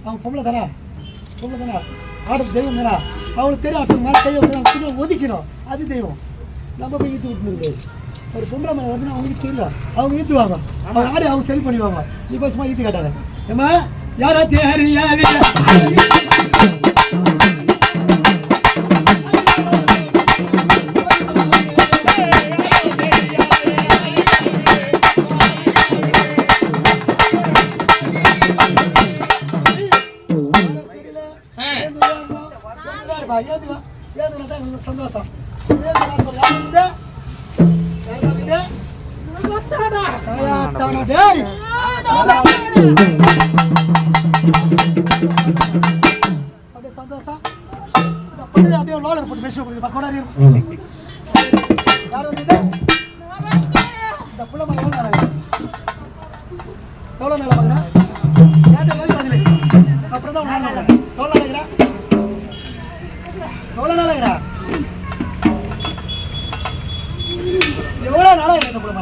அவங்க பொம்பளை தானே ஆடுறது தெய்வம் தானே அவங்களுக்கு தெரியும் அடுத்த மேலே கையை ஒதுக்கணும் அது தெய்வம் நம்ம போய் ஈத்து விட்டுருக்குது ஒரு பொம்பளை மேலே வந்து அவங்களுக்கு தெரியல அவங்க ஈத்துவாங்க அவங்க ஆடி அவங்க சரி பண்ணிடுவாங்க நீ பசுமா ஈத்து காட்டாத ஏமா யாரா தெரியாது சந்தோஷம் சந்தோஷம் அப்படியே லோலர் போட்டு பேச கொண்டாடி யார் வந்து இந்த புள்ள எவ்வளோ நேரம் பாக்குறேன் அப்புறம் தான் எவ்வளோ நினைக்கிறா எவ்வளோ நாளாகிறா எவ்வளோ நாளாகிறா இந்த புள்ள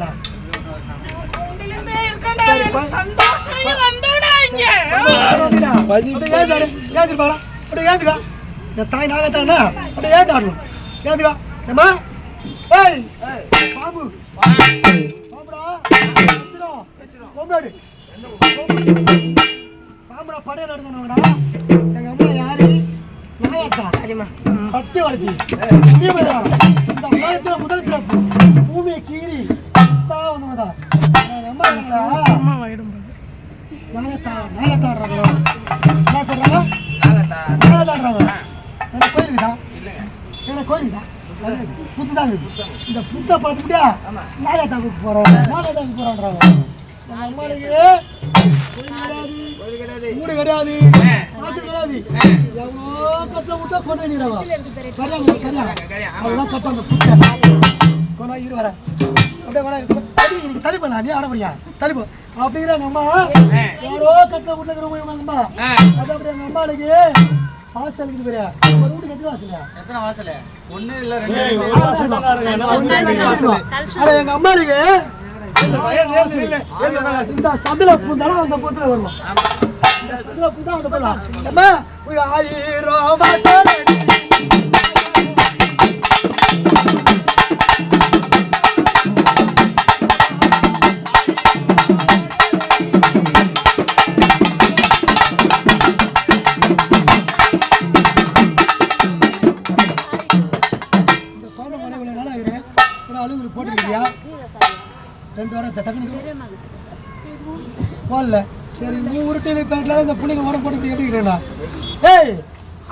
தாய் நாகத்தானா அப்படியே ஏதாடணும் ஏதுக்கா ஏமா ஏய் பாம்பு பாம்புடா பாம்புடாடு பாம்புடா படைய நடக்கணும்டா எங்க அம்மா யாரு நாகத்தா பத்து வளர்த்தி இந்த உலகத்துல முதல் பிறப்பு பூமியை கீறி வந்தவங்கதா அம்மா நாகத்தாடுறாங்களோ என்ன சொல்றாங்க நாகத்தாடுறாங்க எனக்கு கோயிலுக்குதா எனக்கு கோயிலுக்குதா புத்துதான் இந்த புத்தை பார்த்துக்கிட்டா நாகத்தாவுக்கு போறான்றாங்க அம்மாளுக்கு வீடு கிடையாது காசு கிடையாது எவ்வளோ கட்டில விட்டா கொண்டு நீராங்க அதெல்லாம் கட்டாங்க புத்தை கொண்டா இரு வரேன் அப்படியே தள்ளி பண்ணா நீ ஆட முடியா தள்ளி போ அப்படிங்கிறாங்க அம்மா யாரோ கட்டில விட்டுருக்கிறவங்க அம்மா அது அப்படி எங்க அம்மாளுக்கு வாசல் இருக்குது பெரியா ஒரு வீட்டுக்கு எத்தனை வாசல் ஒண்ணு இல்ல ரெண்டு எங்க அம்மாளுக்கு இந்த சந்தில பூந்தாலும் அந்த பூத்துல வருவோம் சந்தில பூந்தா அந்த போலாம் அம்மா 1000 வாசல் போட்டுருக்கியா 2 வாரம் தட்டக்கு போடல சரி 100 டீ பேட்ல இந்த புள்ளிங்க உடம்பு போட்டு எப்படி இருக்கிறேன்னா ஏய்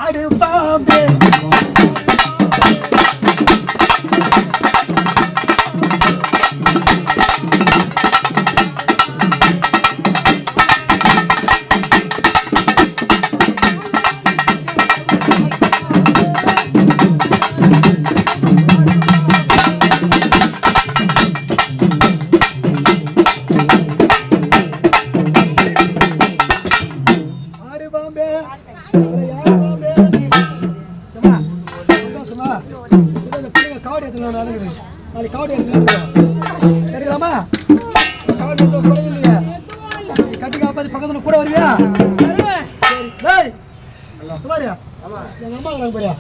அடு பாம்பே காவடி எடுக்கலாமா காவடி குறை இல்லையா கட்டி காப்பாத்தி பக்கத்துல கூட வருவியா சுமாரியா எங்க அம்மா பாரியா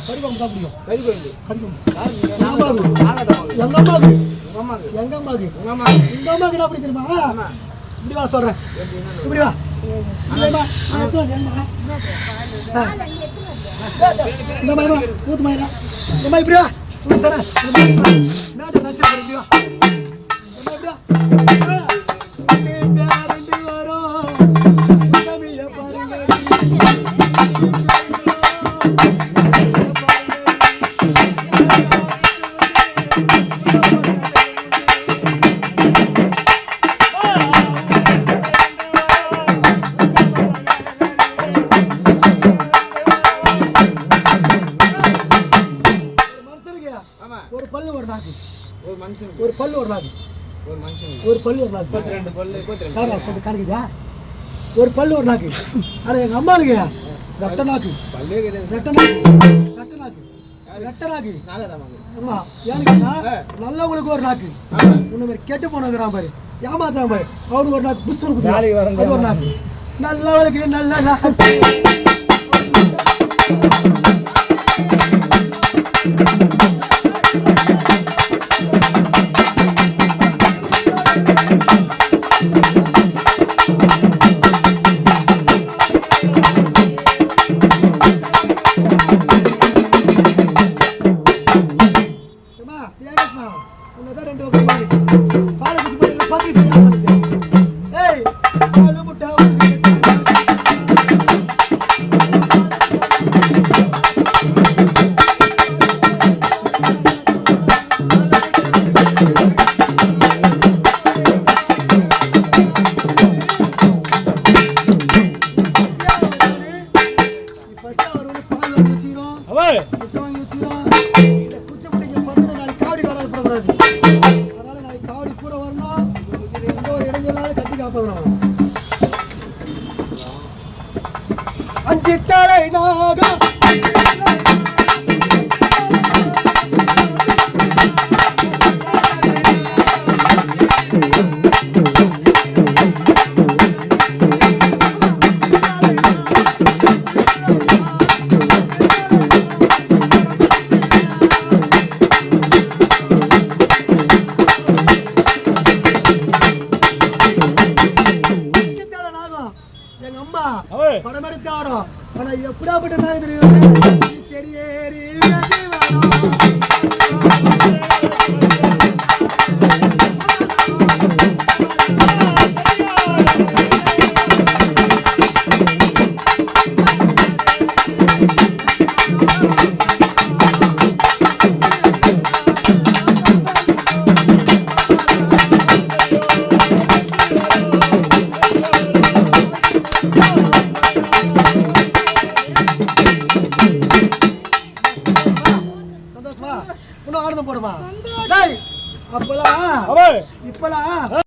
கறிப்பாம்பு சாப்பிடுவோம் எங்க அம்மாவுக்கு என்ன அப்படி தெரியுமா இப்படி வா சொல்றேன் இப்படி வா இந்த மாதிரி ஊத்து மாதிரி இந்த மாதிரி இப்படி வா ஒரு பல்லு ஒரு நாக்கு ஒரு மனுஷன் ஒரு பல்லு ஒரு நாக்கு ஒரு மனுஷன் ஒரு பல்லு ஒரு நாக்கு 22 பல்லு கணக்குதா ஒரு பல்லு ஒரு நாக்கு. ஆனா எங்க அம்மாளுக்கு ரெட்ட நாக்கு பல்லே கிடையாது. ரெட்ட நாக்கு ரெட்ட நாக்கு ரெட்ட நாக்கு. ஆமா ஏன்னு நல்லவங்களுக்கு ஒரு நாக்கு இந்த மாதிரி கெட்டு போனதுறான் பாரு ஏமாத்துறான் பாரு அவனுக்கு ஒரு நாக்கு புஷ் கொடுக்குது அது ஒரு நாக்கு. நல்லவளுக்கு நல்ல நாக்கு. அஞ்சு தலை நாகம் எங்க அம்மா படம் எடுத்து ஆடும். ஆனா எப்படாப்பட்ட நாய் தெரியும் செடி ஏறி சந்தோஷமா இன்னும் ஆனந்தம் போடுமா. அப்பெல்லாம் இப்பெல்லாம்